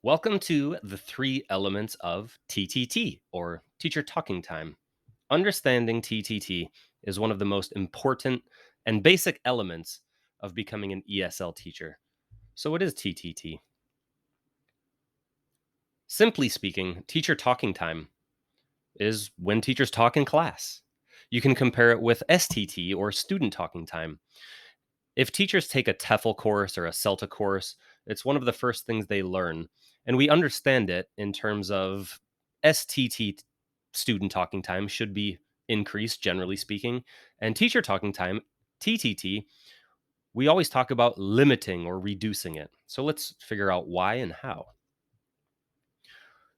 Welcome to the three elements of TTT, or teacher talking time. Understanding TTT is one of the most important and basic elements of becoming an ESL teacher. So, what is TTT? Simply speaking, teacher talking time is when teachers talk in class. You can compare it with STT, or student talking time. If teachers take a TEFL course or a CELTA course, it's one of the first things they learn. And we understand it in terms of STT, student talking time, should be increased, generally speaking. And teacher talking time, TTT, we always talk about limiting or reducing it. So let's figure out why and how.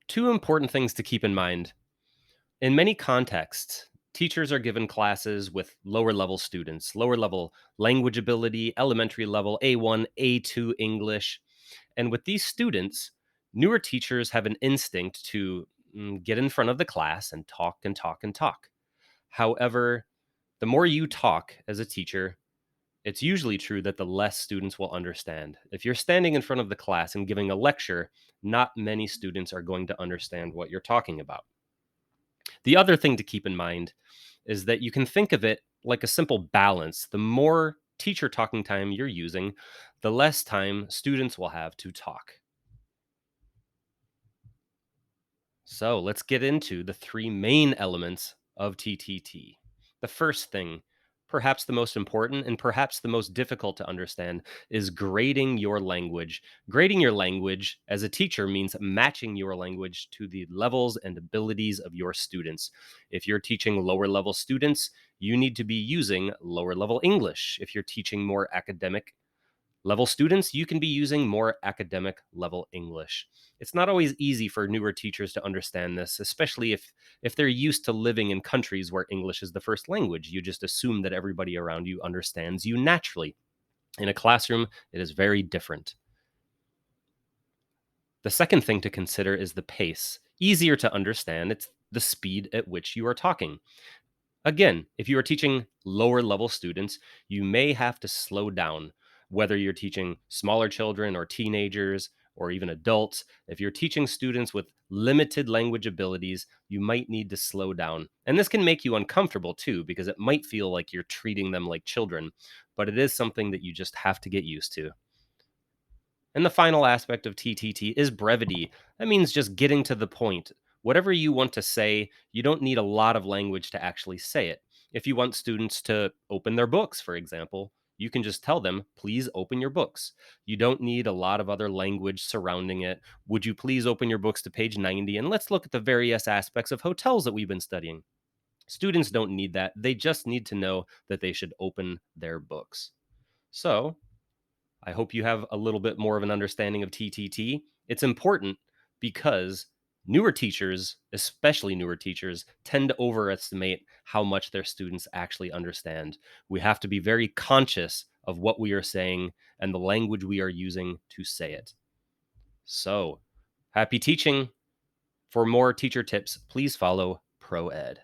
Two important things to keep in mind. In many contexts, teachers are given classes with lower level students, lower level language ability, elementary level A1, A2 English. And with these students, newer teachers have an instinct to get in front of the class and talk and talk and talk. However, the more you talk as a teacher, it's usually true that the less students will understand. If you're standing in front of the class and giving a lecture, not many students are going to understand what you're talking about. The other thing to keep in mind is that you can think of it like a simple balance. The more teacher talking time you're using, the less time students will have to talk. So let's get into the three main elements of TTT. The first thing, perhaps the most important and perhaps the most difficult to understand, is grading your language. Grading your language as a teacher means matching your language to the levels and abilities of your students. If you're teaching lower level students, you need to be using lower level English. If you're teaching more academic level students, you can be using more academic level English. It's not always easy for newer teachers to understand this, especially if they're used to living in countries where English is the first language. You just assume that everybody around you understands you naturally. In a classroom, it is very different. The second thing to consider is the pace. Easier to understand, it's the speed at which you are talking. Again, if you are teaching lower level students, you may have to slow down, whether you're teaching smaller children or teenagers or even adults. If you're teaching students with limited language abilities, you might need to slow down. And this can make you uncomfortable too, because it might feel like you're treating them like children, but it is something that you just have to get used to. And the final aspect of TTT is brevity. That means just getting to the point. Whatever you want to say, you don't need a lot of language to actually say it. If you want students to open their books, for example, you can just tell them, please open your books. You don't need a lot of other language surrounding it. Would you please open your books to page 90? And let's look at the various aspects of hotels that we've been studying. Students don't need that. They just need to know that they should open their books. So, I hope you have a little bit more of an understanding of TTT. It's important because newer teachers, especially newer teachers, tend to overestimate how much their students actually understand. We have to be very conscious of what we are saying and the language we are using to say it. So, happy teaching. For more teacher tips, please follow ProEd.